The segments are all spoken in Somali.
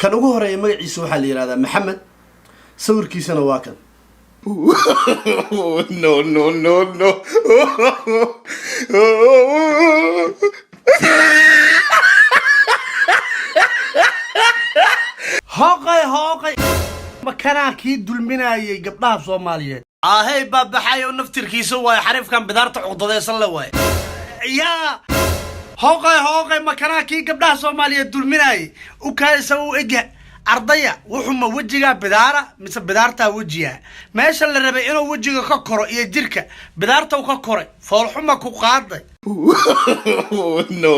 كان ugu horeeyay magaciisa waxa la yiraahdaa Maxamed sawirkiisana waa kan no. هاقي مكانها كي دulminayay gabdhaha Soomaaliyeed ahay babaxay oo naftirkiisa way xariif kan bidaarta cudadeysan la way ya هاقي مكانها كي gabdhaha Soomaaliyeed dulminayay u kaaysa u ega ardaya wuxuma wajiga bidaara mise bidaarta wajiga meesha la rabay inuu wajiga ka koro iyo jirka bidaarta uu ka koray foolxuma ku qaaday no.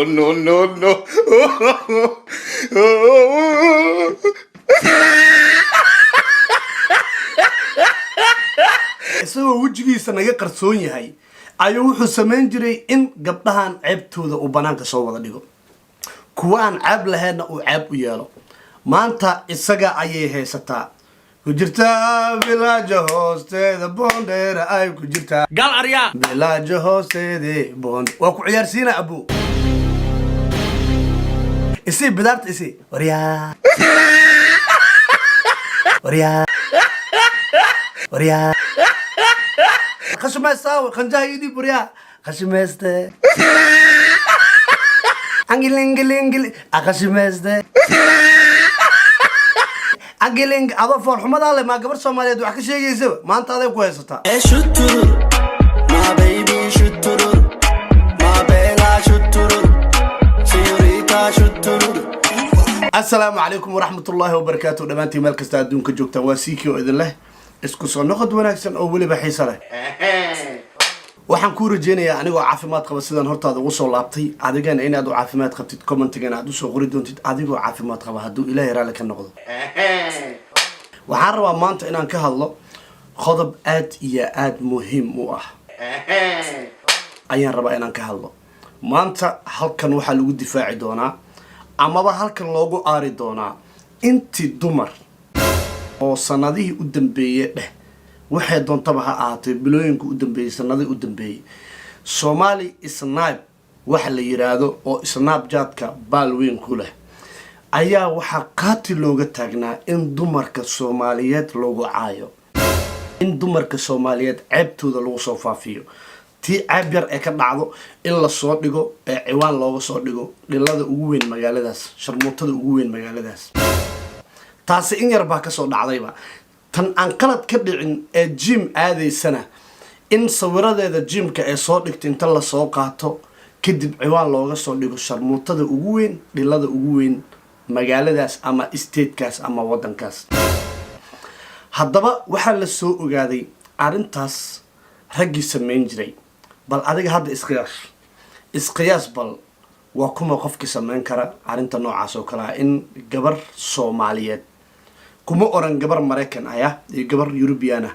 isagoo wajigiisa naga qarsoon yahay ayuu wuxuu sameyn jiray in gabdhahan ceebtooda uu banaanka soo wada dhigo kuwaan ceeb lahayn uu ceeb u yeelo maanta isaga ayay haysataa ku jirtaa village hoosteeda bondera ay ku jirtaa gal arya village hoosteeda bond waa ku ciyaarsiina abu isi bidaarta isi wariya khashmaysta khanjahidi buriya khashmaysta angilingilingil akhashmaysta أجلين هذا فرح ما دالي ما قبل سوماليد وحكي شيء يسوي ما أنت هذا كويس تا. شتور ما بيبي شتور ما بيلا شتور سيريتا شتور. السلام عليكم ورحمة الله وبركاته دمانتي مالك استعدون كجوكتا واسيكي وإذن الله اسكو نقد وناكسن أولي بحيسة له waxaan ku rajeynayaa anigoo caafimaad qaba sidaan hortaada ugu soo laabtay adigana inaad caafimaad qabtid commentigana aad u soo qori doontid adigoo caafimaad qaba haduu Ilaahay raali ka noqdo waxaan rabaa maanta inaan ka hadlo qodob aad iyo aad muhiim u ah ayaan rabaa inaan ka hadlo maanta halkan waxa lagu difaaci doonaa amaba halkan loogu aari doonaa intii dumar oo sanadihii u dambeeyay waxay doontaba ha ahaatay bilooyinka u dambeeyay sanadii u dambeeyay Somali Snipe waxa la yiraahdo oo Snapchat-ka baalweyn ku leh ayaa waxa qaati looga taagnaa in dumarka Soomaaliyeed loogu caayo in dumarka Soomaaliyeed ceebtooda lagu soo faafiyo tii ceeb yar ee ka dhacdo in la soo dhigo ee ciwaan looga soo dhigo dhilada ugu weyn magaaladaas sharmuutada ugu weyn magaaladaas taasi in yar baa ka soo dhacdayba tan aan qalad ka dhicin ee gym aadeysana in sawiradeeda gymka ee soo dhigtay inta la soo qaato kadib ciwaan looga soo dhigo sharmuutada ugu weyn dhilada ugu weyn magaaladaas ama state-kaas ama wadankaas haddaba waxa la soo ogaaday arintaas raggi sameyn jiray bal adiga hadda isqiyaas bal waa kuma qofkii sameyn kara arinta noocaas oo kala in gabar Soomaaliyeed kuma oran gabar Mareykan aya iyo gabar European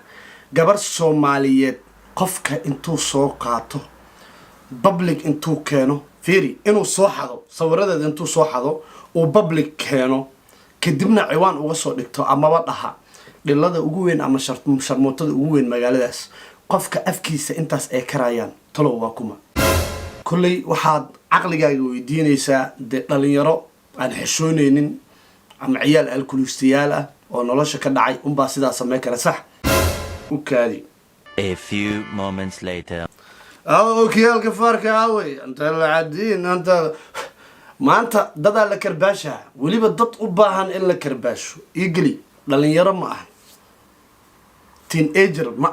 gabar Soomaaliyeed qofka intuu soo qaato public intuu keeno fiiri inuu soo xado sawiradeeda intuu soo xado oo public keeno kadibna ciwaan uga soo dhigto amaba dhaha dhilada ugu weyn ama sharmuutada ugu weyn magaaladaas qofka afkiisa intaas ay karayaan talo waa kuma kulay waxaad aqligaaga weydiinaysaa dhalinyaro aan xishooneynin ama ciyaal alkulistiyaal ah oo nolosha ka dhacay unbaa sidaa sameyn kara sax u kaadi. A few moments later. Okiyalka farka away anta la cadin anta maanta dada la karbaasha waliba dad u baahan in la karbaasho igli dhalinyaro ma aha teenager ma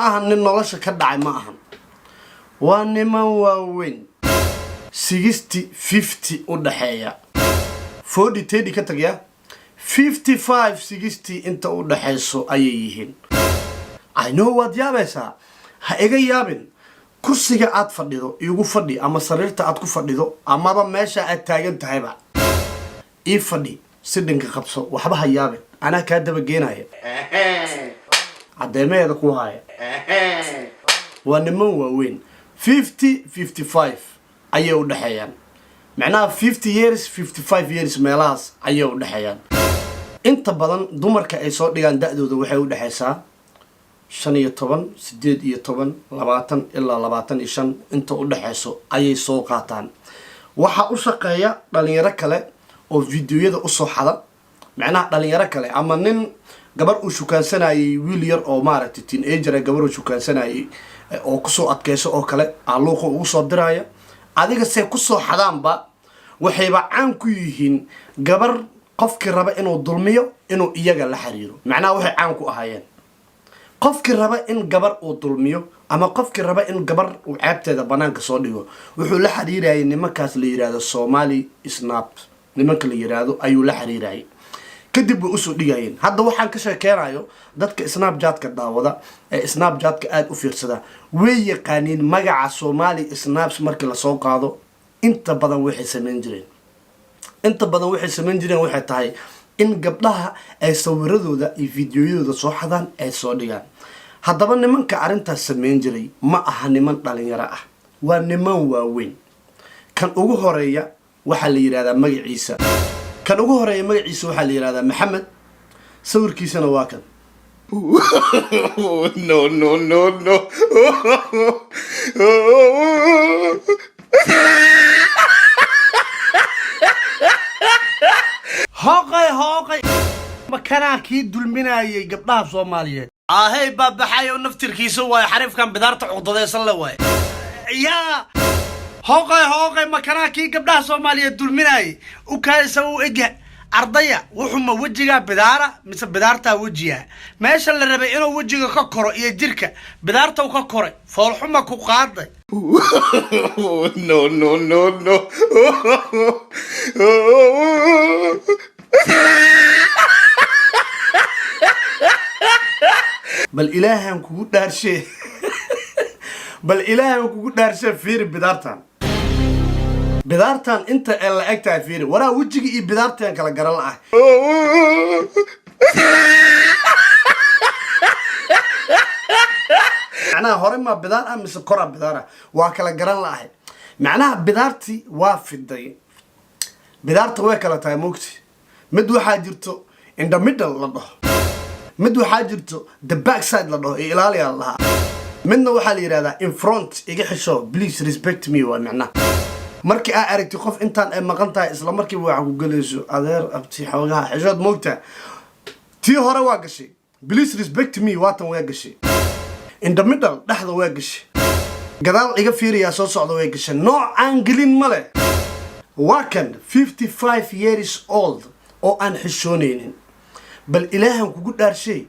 aha nin nolosha ka dhacay ma aha waa niman waaweyn 60 50 u dhaxeeya 40 30 ka tagaya 55 60 inta u dhaxayso ayay yihiin I know what yaabaysa ha iga yaabin kursiga aad fadhido igu fadhi ama sariirta aad ku fadhido amaba meesha aad taagan tahayba ii fadhi si dhinka qabso waxba ha yaabin ana ka daba geenaya cadeemeeda ku haya waa niman waaweyn 50 55 ayay u dhaxeeyaan macnaha 50 years 55 years meelahaas ayay u dhaxeeyaan inta badan dumarka ay soo dhigaan da'dooda waxay u dhaxaysaa 15 18 20 ilaa 25 inta u dhaxayso ayay soo qaataan waxa u shaqeeya dhalinyaro kale oo fiidiyoyada u soo xada macnaha dhalinyaro kale ama nin gabar uu shukaansanayay wiil yar oo maaragtay teenager gabar uu shukaansanayay oo kusoo adkayso oo kale aaluuqa ugu soo diraya adiga see kusoo xadaanba waxayba caan ku yihiin gabar qofkii raba inuu dulmiyo inuu iyaga la xiriiro macnaha waxay caan ku ahaayeen qofkii raba in gabar uu dulmiyo ama qofkii raba in gabar uu ceebteeda banaanka soo dhigo wuxuu la xiriirayay nimankaas la yiraahdo Somali Snap nimanka la yiraahdo ayuu la xiriirayay kadib way usoo dhigayeen hadda waxaan ka sheekeynayo dadka Snapchat-ka daawada ee Snapchat-ka aad u fiirsada way yaqaaniin magaca Somali Snaps markii la soo qaado inta badan waxay sameyn jireen waxay tahay in gabdhaha ay sawiradooda iyo fiidiyoyadooda soo xadaan ay soo dhigaan haddaba nimanka arrintaas sameyn jiray ma aha niman dhalinyaro ah waa niman waaweyn kan ugu horeeya waxaa la yiraahdaa magaciisa waxaa la yiraahdaa Maxamed sawirkiisana waa kan No, no, no, no. hooqay makanaa kii dulminayay gabdhaha Soomaaliyeed ahey baabaxay oo naftirkiisa way xariifkan bidaarta cuqdadeysan la way yaa hooqay makanaa kii gabdhaha Soomaaliyeed dulminayay u kaaysa uu ega ardaya wuxuu ma wajiga bidaara mise bidaarta wajiga meesha la rabay inuu wajiga ka koro iyo jirka bidaarta uu ka koray foolxuma ku qaaday No, no, no, no. bal ilaahan kugu dhaarshe fiiri bidaartan inta ee la egtahay fiiri waraa wajiga iyo bidaartan kala garan la ah macnaha hore ma bidaar ah mise kora bidaara waa kala garan la ah macnaha bidaarti waa fiday bidaarta way kala tahay moogti mid waxaa jirto in the middle la dhaho mid waxaa jirto the back side la dhaho ee ilaaliya lahaa midna waxaa la yiraahdaa in front iga xisho please respect me waa macnaha markii aad aragtay qof intaan ay maqan tahay isla markii waxa ku galayso adeer abti xoogaha xishood moogta tii hore waa gashay please respect me waatan waa gashay in the middle dhaxda waa gashay gadaal iga fiiriyaa soo socda way gashay nooc aan gelin male waa kan 55 years old oo aan xishoonaynin bal ilaahan kugu dhaarshay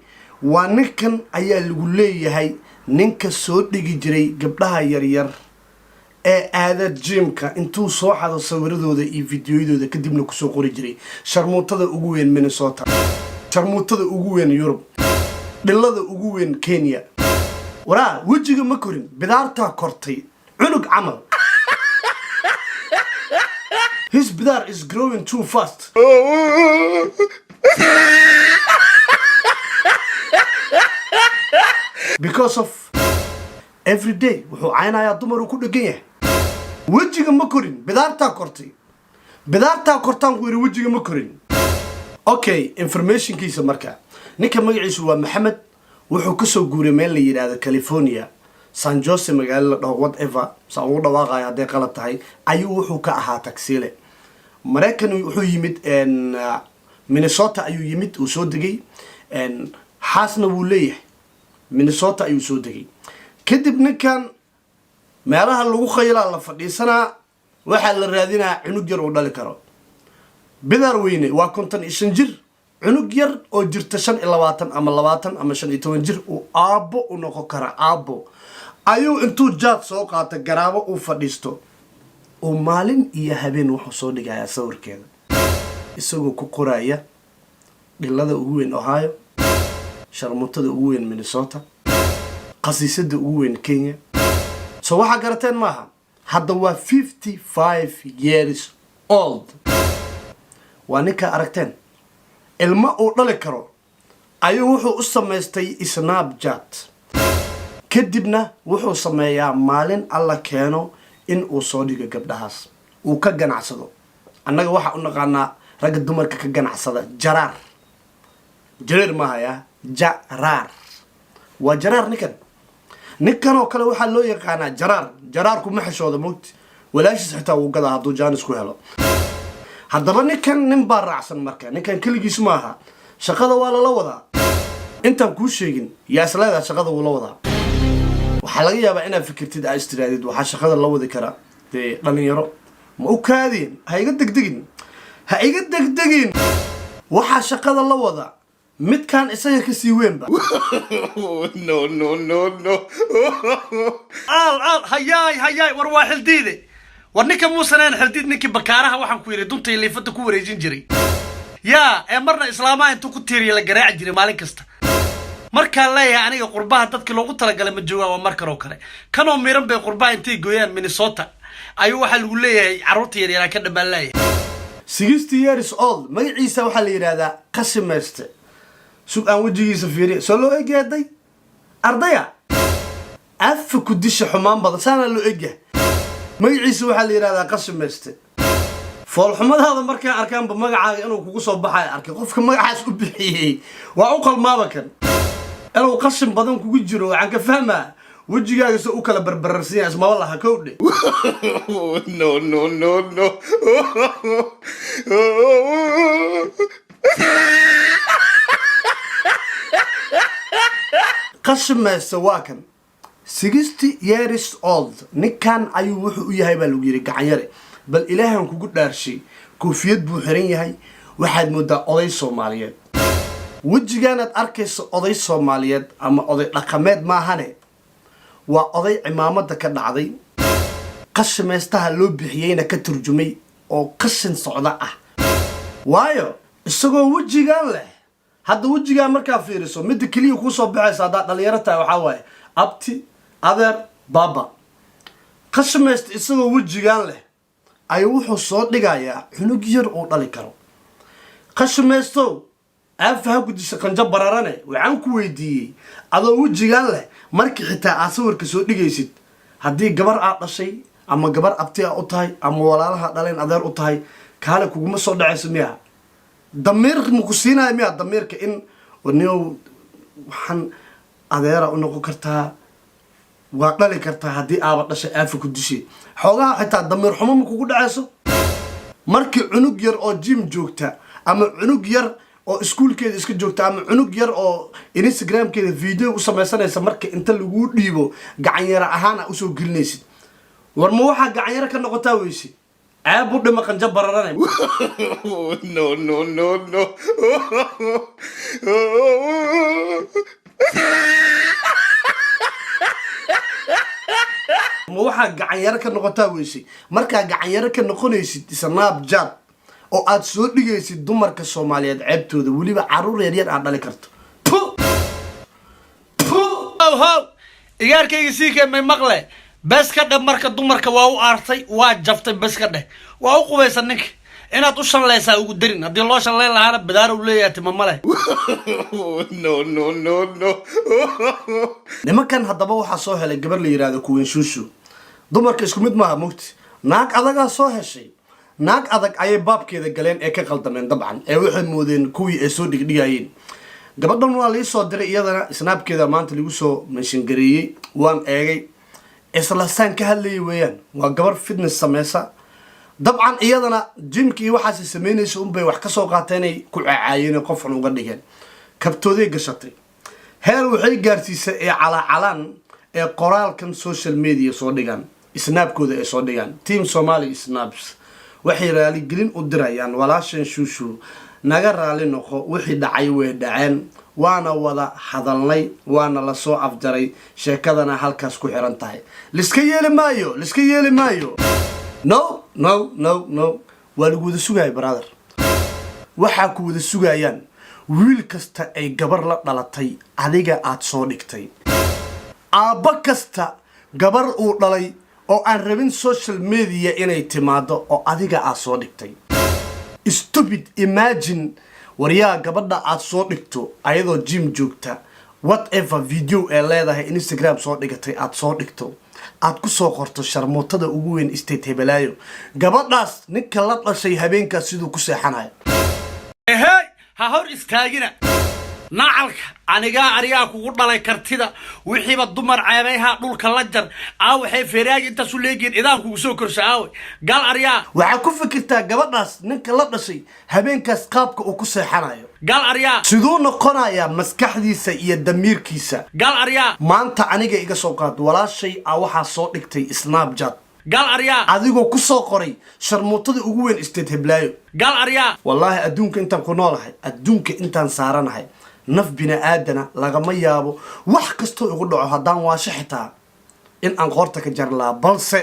waa ninkan ayaa lagu leeyahay ninka soo dhigi jiray gabdhaha yaryar ee aada jimka intuu soo xado sawiradooda iyo fiidiyoyadooda kadibna kusoo qori jiray sharmuutada ugu weyn Minnesota sharmuutada ugu weyn Europe dhilada ugu weyn Kenya waraa wajiga ma korin bidaarta kortay cunug camal his bidar is growing too fast because of every day wuxuu caynaya dumar ku dhagan yahay wajiga ma korin bidaarta kortaan ku yiri wajiga ma korin okay informationkiisa marka ninka magaciisu waa Maxamed wuxuu ka soo guuray meel la yiraahdo California San Jose magaalo la dhaho whatever sa ugu dhawaaqay haday qalad tahay ayuu wuxuu ka ahaa taksiile Mareykan wuxuu yimid Minnesota ayuu yimid uu soo degay xaasna wuu leeyahay Minnesota ayuu soo degay kadib ninkan meelaha lagu khayla la fadhiisana waxa la raadinaa cunug yar oo dhali karo bidar weyne waa 55 jir cunug yar oo jirta 25 ama 20 ama 15 jir oo aabo u noqon kara aabo ayuu intuu jaad soo qaata garaabo uu fadhiisto oo maalin iyo habeen wuxuu soo dhigaya sawirkeeda isagoo ku qoraya dhilada ugu weyn Ohio sharmuutada ugu weyn Minnesota qasiisada ugu weyn Kenya so waxa garateen maaha hadda waa 55 years old waa ninka aragteen ilma uu dhali karo ayuu wuxuu u sameystay Snapchat kadibna wuxuu sameeyaa maalin alla keeno in uu soo dhigo gabdhahaas uu ka ganacsado annaga waxa u naqaanaa rag dumarka ka ganacsada jarar ma haya jarar waa jarar ninkan oo kale waxa loo yaqaanaa jarar ku ma xishooda moogti walaashiis xitaa uu gadaa haduu jaanis ku helo haddaba nin baa raacsan marka ninkan keligiis maaha shaqada waa lala wadaa intaan kuu sheegin yaa isleedaha shaqada wuu la wadaa waxaa laga yaabaa inaad fikirtid aa istiraadid waxaa shaqada la wadi kara dee dhalinyaro ma u kaadeen ha iga degdegin waxaa shaqada la wada midkaan isaga ka sii weynba no. hayaay war waa xildiide war ninka muusaneen xildiid ninkii bakaaraha waxaan ku yidhi dunta iyo liifada ku wareejin jiray yaa ee marna islaamaha intuu ku tiiriya la garaaci jiray maalin kasta markaan leeyahay aniga qurbaha dadkii loogu talagalay ma joogaan waa markan oo kale kanoo miran bay qurbaha intay gooyaan Minnesota ayuu waxaa lagu leeyahay carruurta yaryar ka dhammaan leeyahay 60 years old magaciisa waxaa la yiraahdaa Qasimayste sug aan wajigiisa fiiriyo soo loo egeeday ardaya af ku disha xumaan badan sana loo eegay magaciisa waxaa la yiraahdaa Qasimayste fool xumadaada markaa arkaanba magacaaga inuu kugu soo baxay arkay qofka magacaas u bixiyay waa u qalmaaba kan inuu qashin badan kugu jiro waxaan ka fahmaa wajigaaga soo u kala barbararsiin isma wallaha kowdhe no. Qasimayste waa kan 60 years old ninkan ayuu wuxuu u yahay baa lagu yiri gacan yare bal ilaahan kugu dhaarshay koofiyad buu xiran yahay waxaad moodaa oday Soomaaliyeed wajigaanaad arkayso oday Soomaaliyeed ama oday dhaqameed maahane waa oday cimaamada ka dhacday Qasimaystaha loo bixiyayna ka turjumay oo qashin socda ah waayo isagoo wajigaan leh hadda wajigaan markaa fiiriso mid kaliya ku soo baxaysa hada dhalinyaro tahay waxa waaye abti adeer baba Qasimayste isagoo wajigaan leh ay wuxuu soo dhigayaa xunug yar oo dhali karo Qasimaysto afaha ku disha qanja bararane waxaan ku weydiiyay adoo wajigaan leh markii xitaa aad sawirka soo dhigaysid haddii gabar aad dhashay ama gabar abti ah u tahay ama walaalaha dhaleen adeer u tahay kaale kuguma soo dhacayso miya damiir ma ku siinay miya damiirka in waniyo waxaan adeera u noqon kartaa waa dhali kartaa haddii aaba dhashay afa ku dishay xoogaha xitaa damiir xumo ma kugu dhacayso markii cunug yar oo gym joogta ama cunug yar oo iskuulkeeda iska joogta ama cunug yar oo Instagramkeeda video u sameeysanaysa marka inta lagu dhiibo gacan yar ahaan u soo gelinaysid war ma waxa gacan yar ka noqotaa weysi aab u dhima qanja bararane no. ma waxa gacan yar ka noqotaa weysi marka gacan yar ka noqonaysid Snapchat oo aad soo dhigaysid dumarka Soomaaliyeed ceebtooda waliba caruur yar aad dhali karto igaarkayga sii keenay maqle bas ka dhab marka dumarka waa u aartay waa jaftay bas ka dheh waa u qubaysan ninka inaad u shanlaysaa ugu darin haddii loo shanlayn lahaana badaar uu leeyahay tima male no. nimankan haddaba waxaa soo helay gabar la yiraahdo kuween shuushu dumarka isku mid maaha mugti naag adagaa soo heshay naag adag ayay baabkeeda galeen ee ka qaldameen dabcan ee waxay moodeen kuwii ay soo dhigdhigayeen gabadhan waa la soo diray iyadana snapkeeda maanta lagu soo mention gareeyay waan eegay isla saan ka hadlayay weeyaan waa gabar fitness sameysa dabcan iyadana gymkii waxaas sameynayso bay wax ka soo qaateen ay ku caayeen qof xun uga dhigeen kabtooday gashatay heer waxay gaarsiisay ee calaacalan ee qoraalkan social media soo dhigan snapkooda ay soo dhigan team Somali snaps waxay raali gelin u dirayaan walaashan shuushu naga raali noqo wixii dhacay way dhaceen waana wada hadalnay waana la soo afjaray sheekadana halkaas ku xiran tahay liska yeeli maayo no waa lagu wada sugayay brother waxaa ku wada sugayaan wiil kasta ay gabar la dhalatay adiga aad soo dhigtay aabba kasta gabar uu dhalay oo aan rabin social media inay timaado oo adiga aad soo dhigtay stupid imagine wariyaa gabadha aad soo dhigto ayadoo gym joogta whatever video ee leedahay Instagram soo dhigatay aad soo dhigto aad ku soo qorto sharmootada ugu weyn state hebelaayo gabadhaas ninka la dhashay habeenka sidoo ku seexanayo hey ha hor istaagina nacalka anigaa ariyaa kugu dhalay kartida wixiiba dumar ceebayha dhulka la jar waxay feeraag inta soo leegeen idaan kugu soo korsha gal ariyaa waxa ku fikirtaa gabadhaas ninka la dhashay habeenkaas qaabka uu ku seexanayo gal ariyaa sidoo noqonaya maskaxdiisa iyo damiirkiisa gal ariyaa maanta aniga iga soo qaad walaashay waxa soo dhigtay Snapchat gal ariyaa adigoo ku soo qoray sharmuutada ugu weyn isteed heblaayo gal ariyaa wallahi adduunka intaan ku noolahay adduunka intaan saaranahay naf bina aadana lagama yaabo wax kasto ugu dhaco hadaan waasho xitaa in aan qoorta ka jar laa balse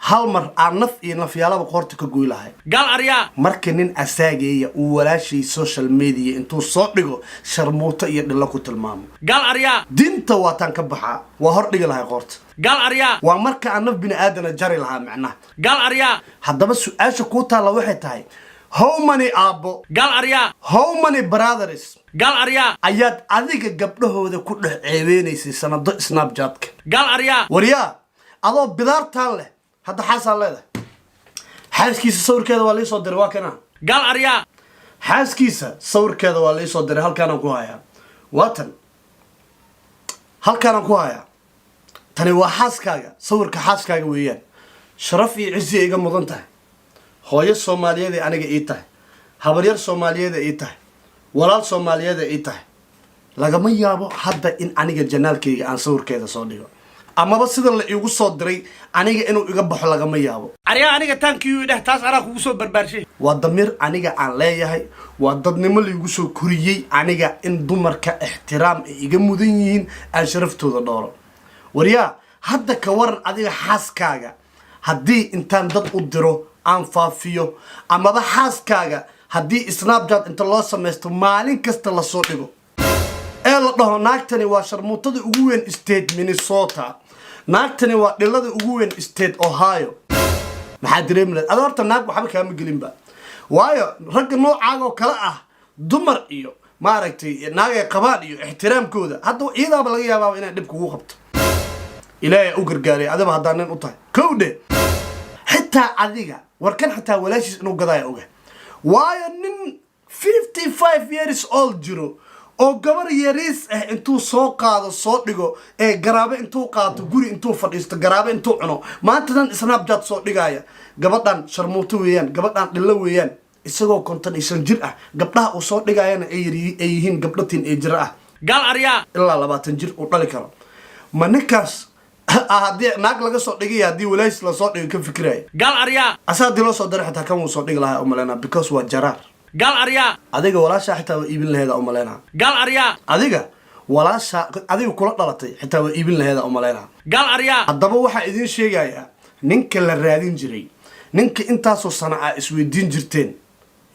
hal mar aan naf iyo nafyaalaba qoorta ka gooy lahay gal ariyaa marka nin asaageeya uu walaashay social media intuu soo dhigo sharmuuto iyo dhilla ku tilmaamo gal ariyaa dinta waataan ka baxaa waa hor dhigi lahay qoorta gal ariyaa waa marka aan naf bina aadana jari lahaa macnaha gal ariyaa haddaba su-aasha kuu taalla waxay tahay how many aabbo gal ariyaa how many brothers gal ariyaa ayaad adiga gabdhahooda ku dhex ceebeynaysay sanado Snapchat-ka gal ariyaa waryaa adoo bidaartaan leh hadda xaasaan leedahay xaaskiisa sawirkeeda waa lii soo diray waa kana gal ariyaa xaaskiisa sawirkeeda waa lii soo diray halkaanaan ku hayaa waatan halkaanaan ku hayaa tani waa xaaskaaga sawirka xaaskaaga weeyaan sharaf iyo cisi iga mudan tahay hooyo Soomaaliyeed aniga ii tahay habaryar Soomaaliyeed ii tahay walaal Soomaaliyeed ii tahay lagama yaabo hadda in aniga janaalkayga aan sawirkeeda soo dhigo amaba sida la igu soo diray aniga inuu iga baxo lagama yaabo ariyaa aniga taankiiyo dheh taas anaa kugu soo barbaarshay waa damir aniga aan leeyahay waa dadnimo la igu soo koriyay aniga in dumarka ixtiraam ay iga mudan yihiin aan sharaftooda dhooro waryaa hadda ka waran adiga xaaskaaga haddii intaan dad u diro aan faafiyo amaba xaaskaaga haddii Snapchat inta loo samaysto maalin kasta la soo dhigo ee la dhaho naagtani waa sharmuutada ugu weyn state Minnesota naagtani waa dhilada ugu weyn state Ohio maxaa dareemlad ad horta naag waxba kaama gelinba waayo ragga noocaaga oo kala ah dumar iyo maaragtay naag ay qabaan iyo ixtiraamkooda hadda iyadaaba laga yaabaa inay dhib kugu qabto ilaahay u gargaaray adaba haddaan nin u tahay kowde xitaa adiga warkan xitaa walaashiis inuu gadaya oga waayo nin 55 years old jiro oo gabar yariis intuu soo qaado soo dhigo ee garaabe intuu qaato guri intuu fadhiisto garaabe intuu cuno maanta dan Snapchat soo dhigaya gabadhan sharmuuto weeyaan gabadhan dhilla weeyaan isagoo 55 jir ah gabdhaha uu soo dhigayana ay yihiin gabdhatiin ee jira ah gal ariyaa ilaa 20 jir uu dhali karo ma ninkaas haddii naag laga soo dhigay haddii walaas la soo dhigo ka fikiraya gal ariyaa asaa dilo soo diray xitaa kan uu soo dhigi lahaa umalena because waa jaraar gal ariyaa adiga walaasha xitaa waa iibin laheeda umalena gal ariyaa adiga walaasha adiga kula dhalatay xitaa waa iibin laheeda umalena gal ariyaa haddaba waxaa idiin sheegayaa ninka la raadin jiray ninka intaasoo sana ah isweydiin jirteen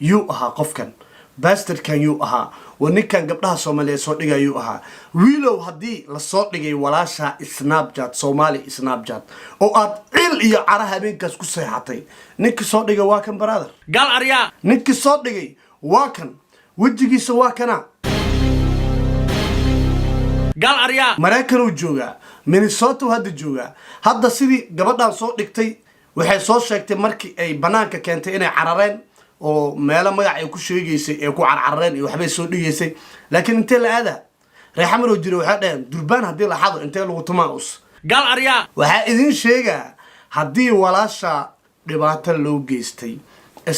yuu ahaa qofkan bastardkan yuu ahaa ونكان قبلها سومالي صوت لقى يوها ويلو هدي لصوت لقى ولاشا سناب جات سومالي سناب جات أو أد إل يا عرها بينكس كسي حطي نك صوت لقى واكن برادر قال أريا نك صوت لقى واكن وجهي سواكنا قال أريا مراكن وجوجا مينيسوتا هاد جوجا هذا سيدي قبلها صوت لقتي وحي صوت شاكتي مركي أي بنانك كانت إني عررين oo meelo magac ay ku sheegaysay ee ku carcareen iyo waxbay soo dhigaysay laakiin intee la aada reexamar oo jiro waxa dheen durbaan hadii la xado intee lagu tumaus gal arya waxa idin sheega hadii walaasha dhibaato loo geystay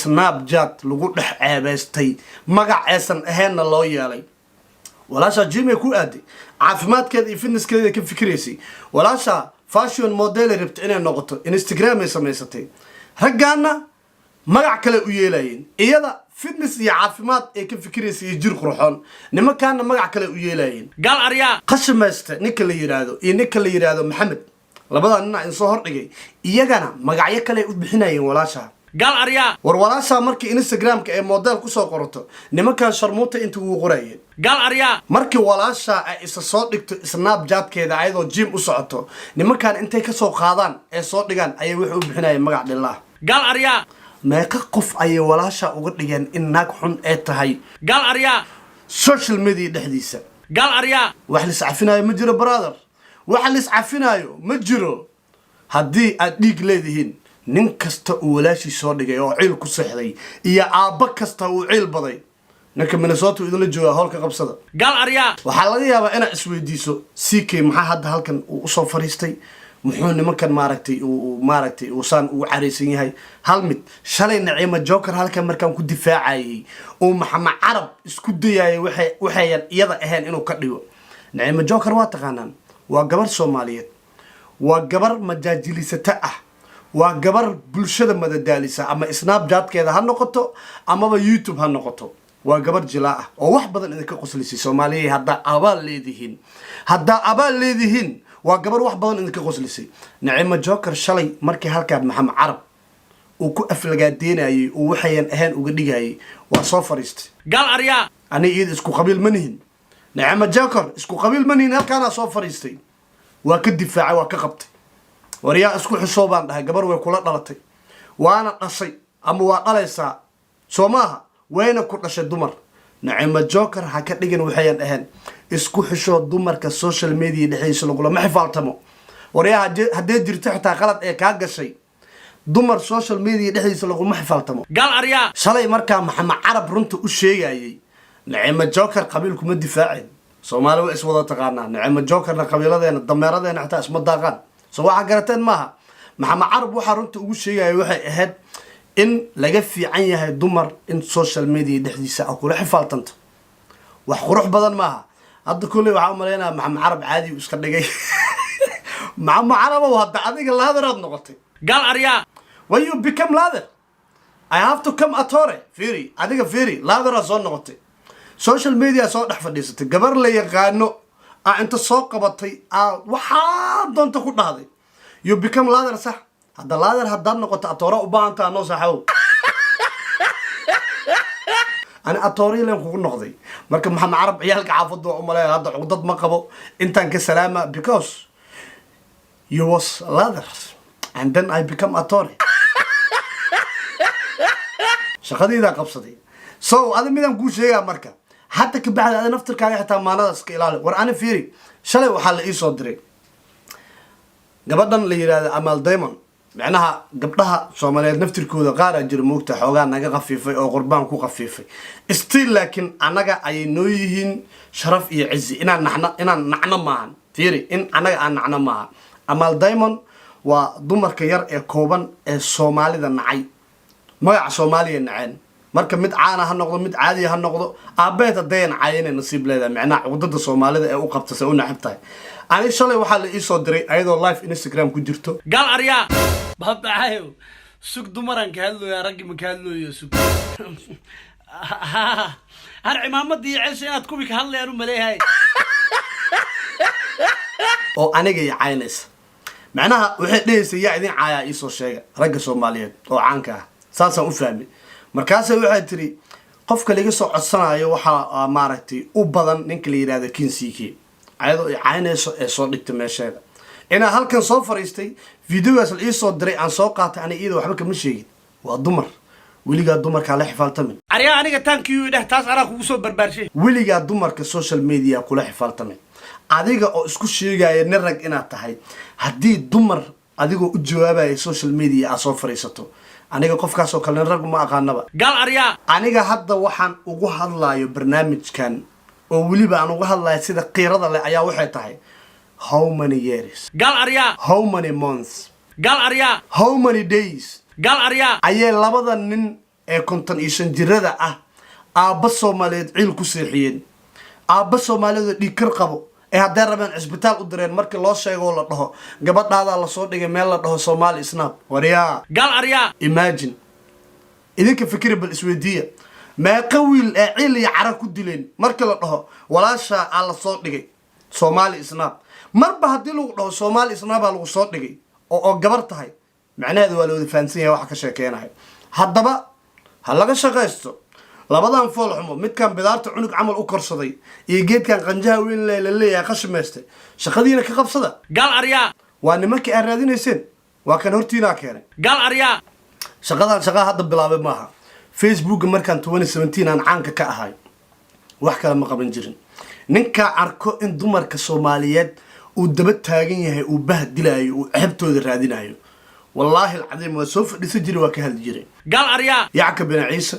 Snapchat lagu dhex ceebaystay magac aysan ahaynna loo yeelay walaasha jimay ku aaday caafimaadkeeda iyo fitnesskeeda ka fikiraysay walaasha fashion model rabta inay noqoto Instagram ay samaysatay raggaana magac kale u yeelayeen iyada fitness iyo caafimaad ee ka fikiraysa jir qurxoon nimankaana magac kale u yeelayeen gal arya qashamaysta ninka la yiraahdo iyo ninka la yiraahdo maxamed labada nin aan soo hordhigay iyagana magacyo kale u bixinayeen walaasha gal arya war walaasha markii Instagram-ka ee model ku soo qorato nimanka sharmuuta inta uu qorayeen gal arya markii walaasha ay isa soo dhigto Snapchat-keeda ayadoo gym u socoto nimankan intay ka soo qaadaan ee soo dhigaan ayay wax u bixinayeen magac dhillah gal arya ما كقف أي ولا شيء وقديان إنك حن أتهاي قال أريا سوشيال ميديا دحديسة قال أريا وحلس عفناي مجرى برادر وحلس عفناي مجرى هدي أديك ليدهن ننكست ولا شيء صادق يا عيل كسحري يا أبك كست وعيل بضي ninka Minnesota idinla jooga howlka qabsada قال أريا waxaa laga yaabaa inaad isweydiiso CK maxaa hadda halkan uu soo fariistay muxuu nimankan maaragtay uu saan ugu careysan yahay hal mid shalay Naciima Joker halkan markaan ku difaacayay oo Maxamed Carab isku dayay waxay iyada ahayn inuu ka dhigo Naciima Joker waa taqaanaan waa gabar Soomaaliyeed waa gabar majaajilisata ah waa gabar bulshada madadaalisa ama Snapchat-keeda ha noqoto ama YouTube ha noqoto waa gabar jilaa ah oo wax badan idinka qoslisay Soomaaliyeed hadda abaal leedihiin waa gabar wax badan idinka qoslisay Naciima Joker shalay markii halka Maxamed Carab uu ku aflagaadeynayay oo waxayan ahaan uga dhigayay waa soo fariistay قال أريا ani iyada isku qabiil manihin Naciima Joker isku qabiil manihin halkaana soo fariistay waa ka difaacay waa ka qabtay wariyaa isku xishoobaan dhahay gabar way kula dhalatay waana dhashay ama waa dhalaysaa Soomaha wayna ku dhashay dumar Naciima Joker ha ka dhigin waxayan ahaan isku xishoo dumarka social media dhexdiisa lagu ma xifaaltamo wariyaa hadee jirto xitaa qalad ee ka gashay dumar social media dhexdiisa lagu ma xifaaltamo قال أريا shalay markaa Maxamed Carab runta u sheegayay Naciima Joker qabiil kuma difaacin Soomaali way iswada taqaanaa Naciima Jokerna qabiiladeena dameeradeena xitaa isma daaqaan soo waxa garateen maaha Maxamed Carab waxa runta ugu sheegayay waxay ahayd in laga fiican yahay dumar in social media dhexdiisa ay kula xifaaltanto wax qurux badan maaha hadda kulli waxa u maleynaa Maxamed Carab caadi u iska dhigay Maxamed Carab oo hadda adiga laadaraad noqotay قال أريا when you become lather I have to come atore firi adiga firi lather soo noqotay social media soo dhex fadhiisatay gabar la yaqaano inta soo qabatay waxa doonta ku dhahday you become lather sax hadda lather hadda noqoto atore u baahanta noo saxaw أنا أطوري لهم كل نقضي مركب محمد عرب عيالك عافض وأملاء هذا عقدات ما قبوا أنت كسلامة because you was leather and then I become أطوري شقدي ذا قبصتي so هذا ميدان كل شيء مركب حتى كبعد هذا نفتر كان حتى ما ناس كإلال ورأنا فيري شلي وحل إيه صدري قبضنا اللي هذا أمال دايما معناها قبلها Soomaaliyeed naftirkooda qaar ajir moogta xoogaa naga qafiifay oo qurbaan ku qafiifay still laakiin anaga ay noo yihiin sharaf iyo cizi inaan nacna maahan fiiri in anaga aan nacna maaha Amal Diamond waa dumarka yar ee kooban ee Soomaalida nacay magaca Soomaaliya naceen marka mid caana ha noqdo mid caadi ha noqdo aabeed hadeen caayeen nasiib leedahay macnaha cudada Soomaalida ee u qabtay oo naxibtay ani shalay waxa la ii soo diray ayadoo live Instagram ku jirto قال أريا بابا عايو سوق دمران كهلو يا رجل مكهلو يا سوق هالعمامة دي عشان تكوبك هلا يا رملي هاي oo aniga iyo caynays macnaha waxay dheeysay yaa idin caaya ii soo sheega ragga Soomaaliyeed oo caanka ah saasaan u fahmay markaas waxay tiri qofka laga soo codsanayo waxa maaragtay u badan ninka la yiraahdo Kinsiki ayadoo ay caynayso ee soo dhigtay meesheeda ina halkan soo fariistay videogaas la ii soo diray aan soo qaatay ani iyada waxba kama sheegin waa dumar weligaa dumarka la xifaaltamay أريا أنا قتان كيو ده تاس أنا كوسو بربرشي weligaa dumarka social media kula xifaaltamay adiga oo isku sheegaya nin rag inaad tahay haddii dumar adigoo u jawaabaya social media aad soo fariisato aniga qofkaas oo kale rag ma aqaanaba قال أريا aniga hadda waxaan ugu hadlayo barnaamijkan oo weliba aan ugu hadlayo sida qiirada leh ayaa waxay tahay how many years قال أريا how many months قال أريا how many days قال أريا ayay labada nin ee 55 jirada ah aabba Soomaaliyeed ciil ku seexiyeen aabba Soomaaliyeed dhikir qabo ee hadday rabeen isbitaal u direen markii loo sheego la dhaho gabadhaada la soo dhigay meel la dhaho Somali Snap wariyaa قال أريا imagine idinka fikir bal isweydiiya ma qawiil ee ciil iyo cara ku dileen markii la dhaho walaasha aan la soo dhigay Somali Snap marba hadii lagu dhaho Somali Snap lagu soo dhigay oo gabar tahay macnaheedu waa la wada fahansan yahay waxa ka sheekeenahay haddaba ha laga shaqeysto labadan fool xumo midkan bidaarta cunug camal u korsaday iyo geedkan qanjaha weyn leeyahay qashmeestay shaqadiina ka qabsada قال أريا waa nimankii aan raadinaysan waa kan hortiina keenay قال أريا shaqadan shaqa hadda bilaabay maaha Facebook markaan 2017 aan caanka ka ahay wax kale ma qaban jirin ninka arko in dumarka Soomaaliyeed uu daba taagan yahay uu bahdilayo uu xabtooda raadinayo wallahi alcadiim waa soo fadhiisa jiray waa ka hadli jiray قال أريا يعقب بن عيسى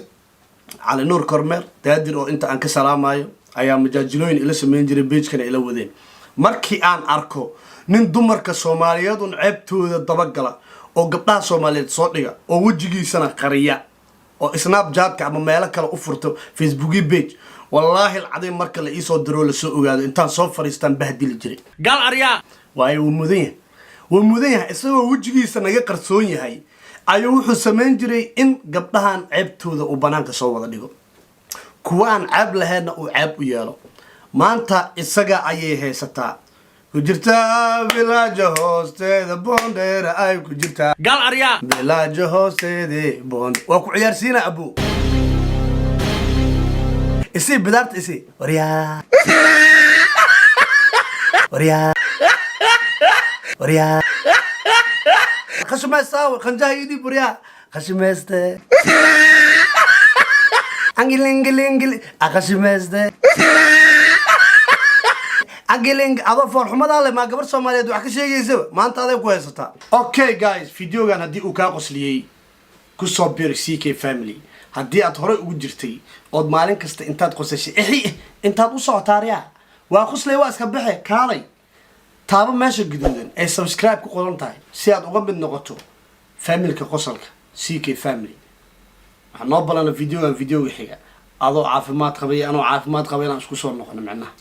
cali nuur kormeer daadir oo inta aan ka salaamayo ayaa majaajilooyin ila sameyn jiray beejkana ila wadeen markii aan arko nin dumarka Soomaaliyeed un ceebtooda dabagala oo gabdhaha Soomaaliyeed soo dhiga oo wajigiisana qariya oo Snapchat-ka ama meelo kale u furto Facebook page wallahi alcadiim marka la isoo diro la soo ogaado intaan soo fariistaan bahdili jiray gal aryaa waayo wuu mudan yahay isagoo wajigiisa naga qarsoon yahay ayuu wuxuu sameyn jiray in gabdhahan ceebtooda uu banaanka soo wada dhigo kuwa aan ceeb lahayn uu ceeb u yeelo maanta isaga ayay haysataa ku jirtaa village hoosteeda bondera ay ku jirtaa gal aryaa village hoosteeda bond waa ku ciyaarsiina abu isi bidaarta isi wariyaa خشمسته خنجه يدي بريا خشمسته انجلينجلينجل خشمسته انجلينج ابا فرحمد الله ما قبر Soomaaliyeed wax ka sheegaysa maanta aday ku haysataa okay guys videogan hadii uu ka qosliyay ku soo bir CK family hadii aad hore ugu jirtay oo maalin kasta intaad qosashay intaad u socotaariya waa qoslay waa iska bixi kaalay taaba meesha guduudan ay subscribe ku qoran tahay si aad uga mid noqoto family-ka qosolka CK family waxaan noo balana videoga xiga adoo caafimaad qabay anoo caafimaad qabay inaan isku soo noqono macnaha